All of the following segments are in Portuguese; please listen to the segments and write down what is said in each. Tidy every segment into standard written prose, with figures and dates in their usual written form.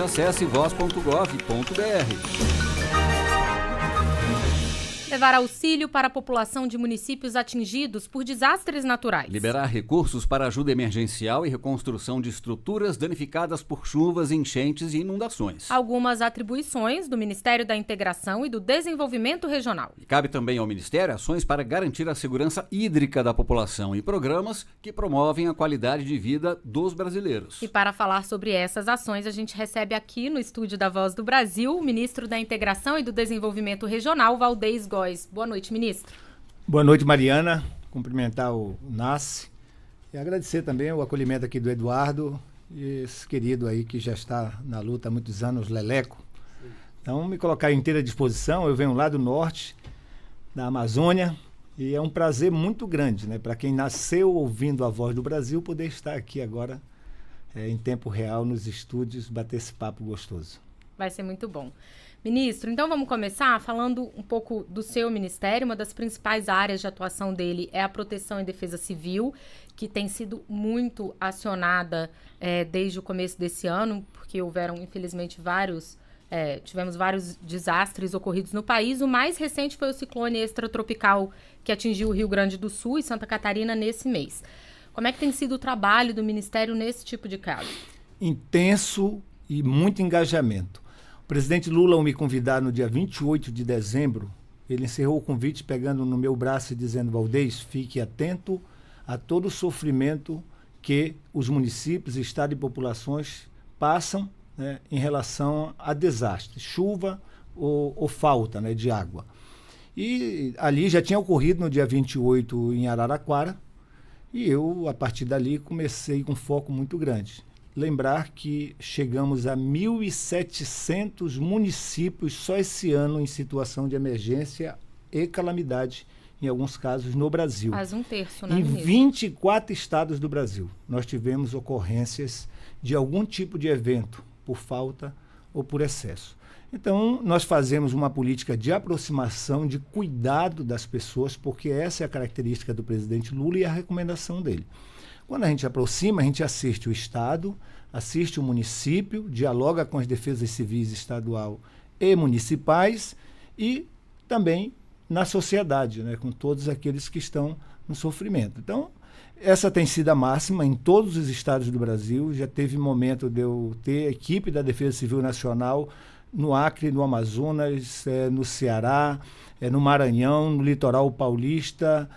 Acesse voz.gov.br. Levar auxílio para a população de municípios atingidos por desastres naturais. Liberar recursos para ajuda emergencial e reconstrução de estruturas danificadas por chuvas, enchentes e inundações. Algumas atribuições do Ministério da Integração e do Desenvolvimento Regional. E cabe também ao Ministério ações para garantir a segurança hídrica da população e programas que promovem a qualidade de vida dos brasileiros. E para falar sobre essas ações, a gente recebe aqui no estúdio da Voz do Brasil o ministro da Integração e do Desenvolvimento Regional, Valdez Góes. Boa noite, ministro. Boa noite, Mariana. Cumprimentar o NASCE e agradecer também o acolhimento aqui do Eduardo e esse querido aí que já está na luta há muitos anos, Leleco. Então, me colocar à inteira disposição. Eu venho lá do norte, da Amazônia, e é um prazer muito grande, né, para quem nasceu ouvindo a Voz do Brasil, poder estar aqui agora em tempo real nos estúdios, bater esse papo gostoso. Vai ser muito bom. Ministro, então vamos começar falando um pouco do seu ministério. Uma das principais áreas de atuação dele é a proteção e defesa civil, que tem sido muito acionada desde o começo desse ano, porque houveram, infelizmente, tivemos vários desastres ocorridos no país. O mais recente foi o ciclone extratropical que atingiu o Rio Grande do Sul e Santa Catarina nesse mês. Como é que tem sido o trabalho do Ministério nesse tipo de caso? Intenso e muito engajamento. O presidente Lula, ao me convidar no dia 28 de dezembro, ele encerrou o convite pegando no meu braço e dizendo: Valdez, fique atento a todo o sofrimento que os municípios, estados e populações passam, né, em relação a desastres, chuva ou falta, né, de água. E ali já tinha ocorrido no dia 28 em Araraquara, e eu, a partir dali, comecei com um foco muito grande. Lembrar que chegamos a 1.700 municípios só esse ano em situação de emergência e calamidade, em alguns casos, no Brasil. Quase um terço, né, Em ministro? 24 estados do Brasil, nós tivemos ocorrências de algum tipo de evento, por falta ou por excesso. Então, nós fazemos uma política de aproximação, de cuidado das pessoas, porque essa é a característica do presidente Lula e a recomendação dele. Quando a gente aproxima, a gente assiste o Estado, assiste o município, dialoga com as defesas civis estadual e municipais e também na sociedade, né, com todos aqueles que estão no sofrimento. Então, essa tem sido a máxima em todos os estados do Brasil. Já teve momento de eu ter equipe da Defesa Civil Nacional no Acre, no Amazonas, no Ceará, no Maranhão, no litoral paulista,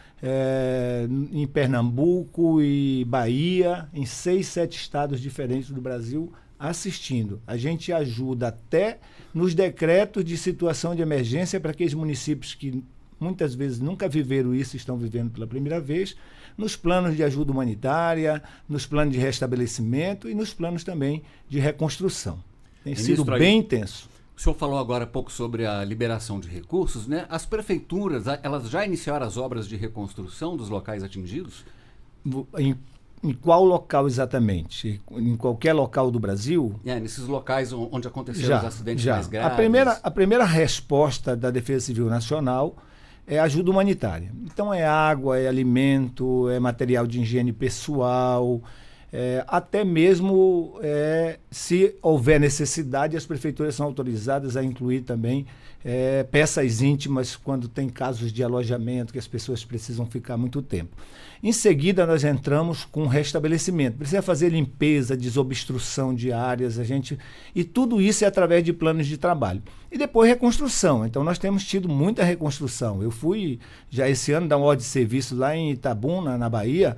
em Pernambuco e Bahia, em 6, 7 estados diferentes do Brasil, assistindo. A gente ajuda até nos decretos de situação de emergência para aqueles municípios que muitas vezes nunca viveram isso, estão vivendo pela primeira vez, nos planos de ajuda humanitária, nos planos de restabelecimento e nos planos também de reconstrução. Tem sido bem intenso. O senhor falou agora há pouco sobre a liberação de recursos, né? As prefeituras, elas já iniciaram as obras de reconstrução dos locais atingidos? Em qual local exatamente? Em qualquer local do Brasil? Nesses locais onde aconteceram os acidentes mais graves. A primeira resposta da Defesa Civil Nacional é ajuda humanitária. Então é água, é alimento, é material de higiene pessoal, até mesmo se houver necessidade, as prefeituras são autorizadas a incluir também peças íntimas quando tem casos de alojamento que as pessoas precisam ficar muito tempo. Em seguida, nós entramos com restabelecimento. Precisa fazer limpeza, desobstrução de áreas, e tudo isso é através de planos de trabalho. E depois reconstrução. Então, nós temos tido muita reconstrução. Eu fui já esse ano dar uma ordem de serviço lá em Itabuna, na Bahia,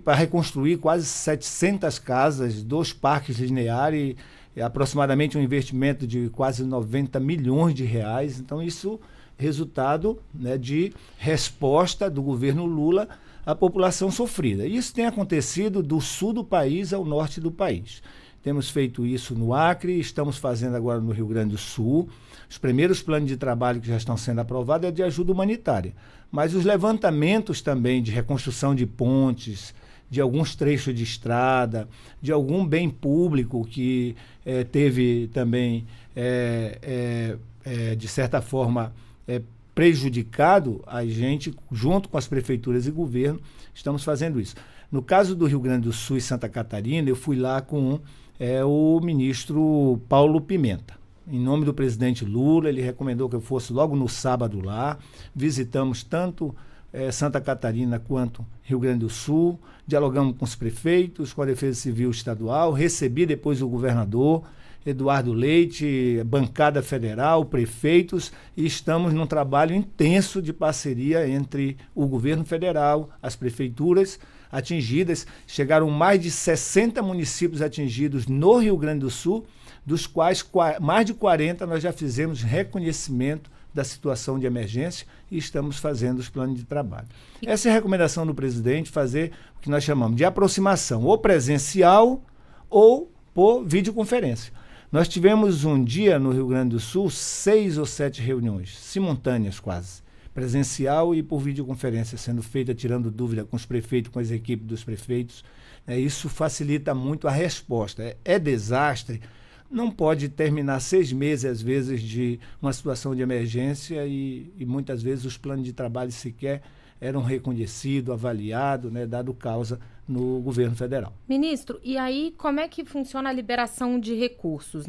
para reconstruir quase 700 casas, 2 parques lineares, aproximadamente um investimento de quase 90 milhões de reais. Então, isso é resultado, né, de resposta do governo Lula à população sofrida. Isso tem acontecido do sul do país ao norte do país. Temos feito isso no Acre, estamos fazendo agora no Rio Grande do Sul. Os primeiros planos de trabalho que já estão sendo aprovados é de ajuda humanitária. Mas os levantamentos também de reconstrução de pontes, de alguns trechos de estrada, de algum bem público que teve também, de certa forma, prejudicado, a gente, junto com as prefeituras e governo, estamos fazendo isso. No caso do Rio Grande do Sul e Santa Catarina, eu fui lá com é o ministro Paulo Pimenta. Em nome do presidente Lula, ele recomendou que eu fosse logo no sábado lá. Visitamos tanto Santa Catarina quanto Rio Grande do Sul, dialogamos com os prefeitos, com a Defesa Civil Estadual, recebi depois o governador Eduardo Leite, bancada federal, prefeitos, e estamos num trabalho intenso de parceria entre o governo federal, as prefeituras atingidas. Chegaram mais de 60 municípios atingidos no Rio Grande do Sul, dos quais mais de 40 nós já fizemos reconhecimento da situação de emergência e estamos fazendo os planos de trabalho. Essa é a recomendação do presidente, fazer o que nós chamamos de aproximação, ou presencial ou por videoconferência. Nós tivemos um dia no Rio Grande do Sul 6 ou 7 reuniões, simultâneas quase, presencial e por videoconferência sendo feita, tirando dúvida com os prefeitos, com as equipes dos prefeitos. Isso facilita muito a resposta. É desastre, não pode terminar 6 meses, às vezes, de uma situação de emergência e muitas vezes os planos de trabalho sequer eram reconhecidos, avaliados, dado causa no governo federal. Ministro, e aí como é que funciona a liberação de recursos,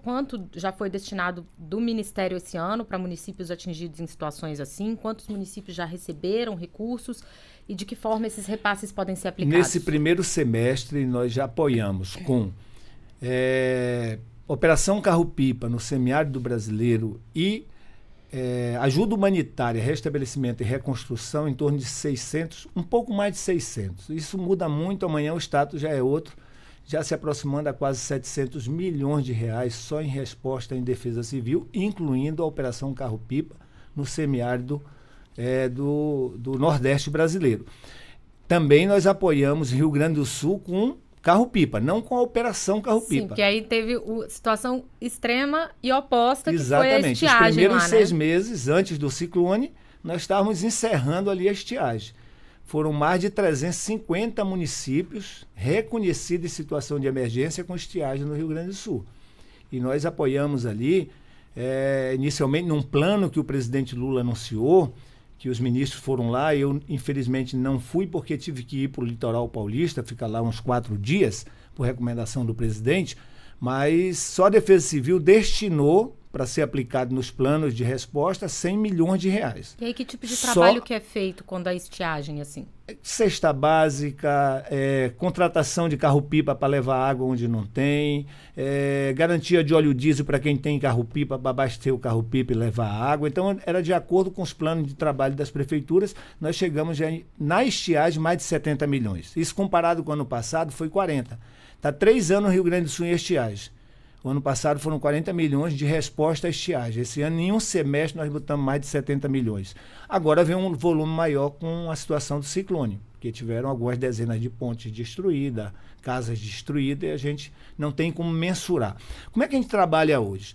Quanto já foi destinado do Ministério esse ano para municípios atingidos em situações assim? Quantos municípios já receberam recursos e de que forma esses repasses podem ser aplicados? Nesse primeiro semestre, nós já apoiamos com Operação Carro-Pipa no semiárido brasileiro e ajuda humanitária, restabelecimento e reconstrução em torno de 600, um pouco mais de 600. Isso muda muito, amanhã o status já é outro, já se aproximando a quase 700 milhões de reais só em resposta em defesa civil, incluindo a Operação Carro-Pipa no semiárido do Nordeste brasileiro. Também nós apoiamos Rio Grande do Sul com Carro-Pipa, não com a Operação Carro-Pipa. Sim, porque aí teve situação extrema e oposta, exatamente, que foi a estiagem. Os primeiros lá, 6 meses antes do ciclone, nós estávamos encerrando ali a estiagem. Foram mais de 350 municípios reconhecidos em situação de emergência com estiagem no Rio Grande do Sul. E nós apoiamos ali, inicialmente, num plano que o presidente Lula anunciou, que os ministros foram lá. Eu, infelizmente, não fui porque tive que ir para o litoral paulista, ficar lá uns 4 dias, por recomendação do presidente, mas só a Defesa Civil destinou para ser aplicado nos planos de resposta 100 milhões de reais. E aí que tipo de trabalho que é feito quando há estiagem assim? Cesta básica, contratação de carro-pipa para levar água onde não tem, garantia de óleo diesel para quem tem carro-pipa, para abastecer o carro-pipa e levar água. Então, era de acordo com os planos de trabalho das prefeituras. Nós chegamos já na estiagem mais de 70 milhões. Isso comparado com o ano passado foi 40. Está 3 anos no Rio Grande do Sul em estiagem. O ano passado foram 40 milhões de resposta à estiagem. Esse ano, em um semestre, nós botamos mais de 70 milhões. Agora vem um volume maior com a situação do ciclone, porque tiveram algumas dezenas de pontes destruídas, casas destruídas, e a gente não tem como mensurar. Como é que a gente trabalha hoje?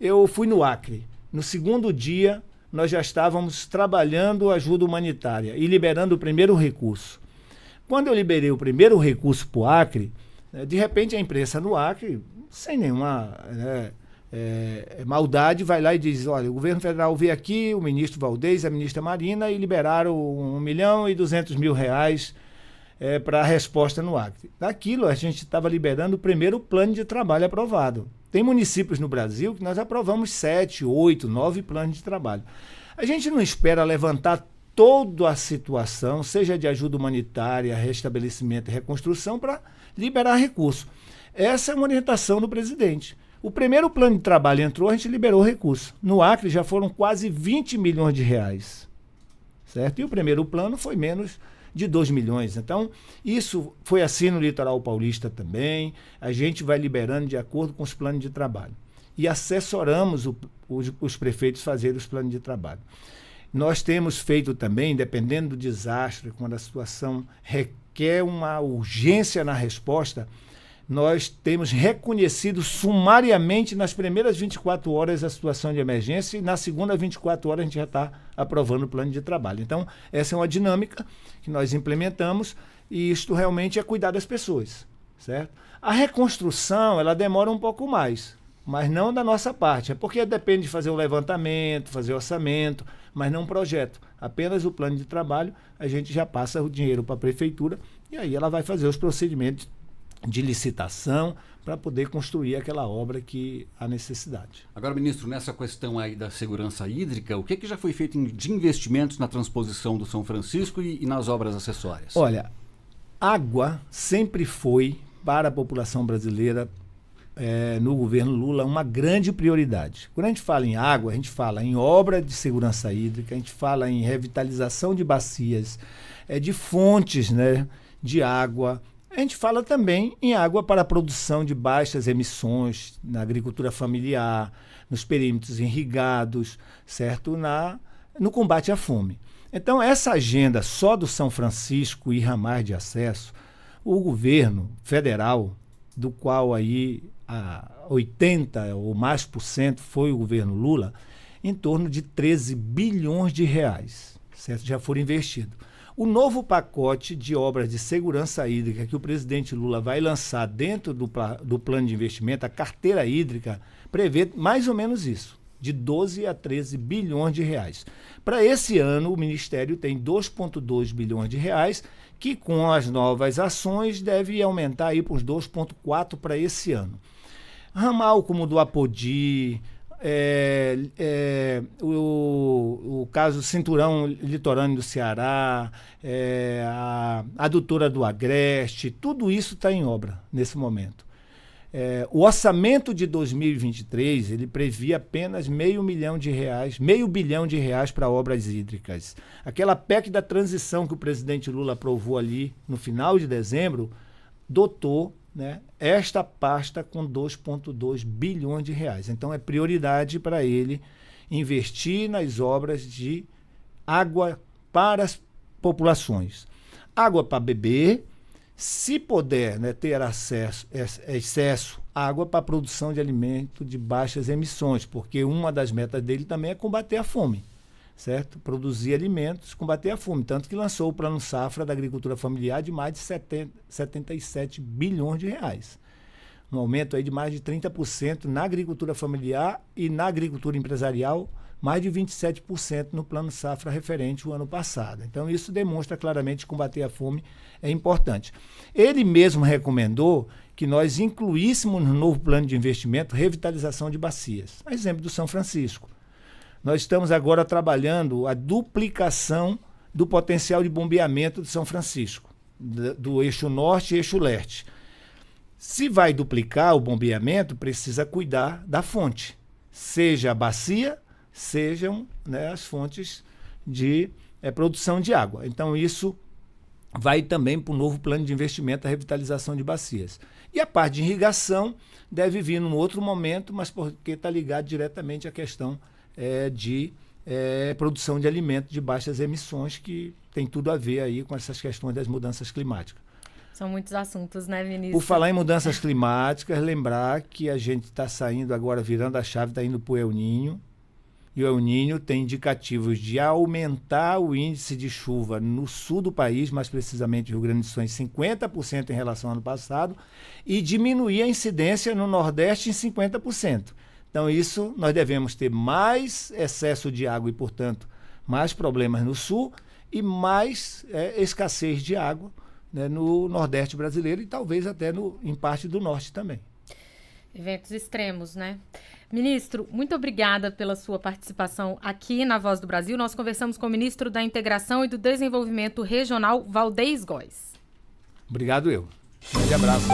Eu fui no Acre. No segundo dia, nós já estávamos trabalhando ajuda humanitária e liberando o primeiro recurso. Quando eu liberei o primeiro recurso para o Acre, de repente a imprensa no Acre, sem nenhuma maldade, vai lá e diz: olha, o governo federal veio aqui, o ministro Valdez, a ministra Marina, e liberaram 1.200.000 reais para a resposta no Acre. Daquilo, a gente estava liberando o primeiro plano de trabalho aprovado. Tem municípios no Brasil que nós aprovamos 7, 8, 9 planos de trabalho. A gente não espera levantar toda a situação, seja de ajuda humanitária, restabelecimento e reconstrução, para liberar recurso. Essa é uma orientação do presidente. O primeiro plano de trabalho entrou, a gente liberou o recurso. No Acre já foram quase 20 milhões de reais. Certo? E o primeiro plano foi menos de 2 milhões. Então, isso foi assim no litoral paulista também. A gente vai liberando de acordo com os planos de trabalho. E assessoramos os prefeitos a fazer os planos de trabalho. Nós temos feito também, dependendo do desastre, quando a situação requer uma urgência na resposta, nós temos reconhecido sumariamente nas primeiras 24 horas a situação de emergência e na segunda 24 horas a gente já está aprovando o plano de trabalho. Então, essa é uma dinâmica que nós implementamos e isto realmente é cuidar das pessoas, certo? A reconstrução, ela demora um pouco mais, mas não da nossa parte, é porque depende de fazer o levantamento, fazer orçamento, mas não um projeto. Apenas o plano de trabalho, a gente já passa o dinheiro para a prefeitura e aí ela vai fazer os procedimentos de licitação para poder construir aquela obra que há necessidade. Agora, ministro, nessa questão aí da segurança hídrica, o que já foi feito de investimentos na transposição do São Francisco e nas obras acessórias? Olha, água sempre foi, para a população brasileira, no governo Lula, uma grande prioridade. Quando a gente fala em água, a gente fala em obra de segurança hídrica, a gente fala em revitalização de bacias, de fontes, né, de água. A gente fala também em água para a produção de baixas emissões na agricultura familiar, nos perímetros irrigados, certo? No combate à fome. Então, essa agenda só do São Francisco e ramais de acesso, o governo federal, do qual aí 80% ou mais por cento foi o governo Lula, em torno de 13 bilhões de reais, certo? Já foram investidos. O novo pacote de obras de segurança hídrica que o presidente Lula vai lançar dentro do plano de investimento, a carteira hídrica, prevê mais ou menos isso, de 12 a 13 bilhões de reais. Para esse ano, o Ministério tem 2,2 bilhões de reais, que com as novas ações deve aumentar aí para uns 2,4 para esse ano. Ramal como do Apodi, o caso Cinturão Litorâneo do Ceará, a adutora do Agreste, tudo isso está em obra nesse momento. O orçamento de 2023, ele previa apenas meio bilhão de reais para obras hídricas. Aquela PEC da transição que o presidente Lula aprovou ali no final de dezembro, dotou, né, esta pasta com 2,2 bilhões de reais. Então é prioridade para ele investir nas obras de água para as populações. Água para beber, se puder, né, ter excesso, água para a produção de alimento de baixas emissões, porque uma das metas dele também é combater a fome, certo? Produzir alimentos, combater a fome. Tanto que lançou o Plano Safra da Agricultura Familiar de mais de 77 bilhões de reais. Um aumento aí de mais de 30% na agricultura familiar e na agricultura empresarial, mais de 27% no Plano Safra referente ao ano passado. Então, isso demonstra claramente que combater a fome é importante. Ele mesmo recomendou que nós incluíssemos no novo plano de investimento revitalização de bacias. A exemplo do São Francisco. Nós estamos agora trabalhando a duplicação do potencial de bombeamento de São Francisco, do eixo norte e eixo leste. Se vai duplicar o bombeamento, precisa cuidar da fonte, seja a bacia, sejam, né, as fontes de produção de água. Então, isso vai também para o novo plano de investimento, a revitalização de bacias. E a parte de irrigação deve vir num outro momento, mas porque está ligado diretamente à questão de produção de alimentos de baixas emissões, que tem tudo a ver aí com essas questões das mudanças climáticas. São muitos assuntos, né, ministro? Por falar em mudanças climáticas, lembrar que a gente está saindo agora, virando a chave, está indo para o El Niño. E o El Niño tem indicativos de aumentar o índice de chuva no sul do país, mais precisamente Rio Grande do Sul, em 50% em relação ao ano passado, e diminuir a incidência no Nordeste em 50%. Então, isso nós devemos ter mais excesso de água e, portanto, mais problemas no sul e mais escassez de água, né, no Nordeste brasileiro e talvez até em parte do Norte também. Eventos extremos, né? Ministro, muito obrigada pela sua participação aqui na Voz do Brasil. Nós conversamos com o ministro da Integração e do Desenvolvimento Regional, Valdez Góes. Obrigado eu. Um grande abraço.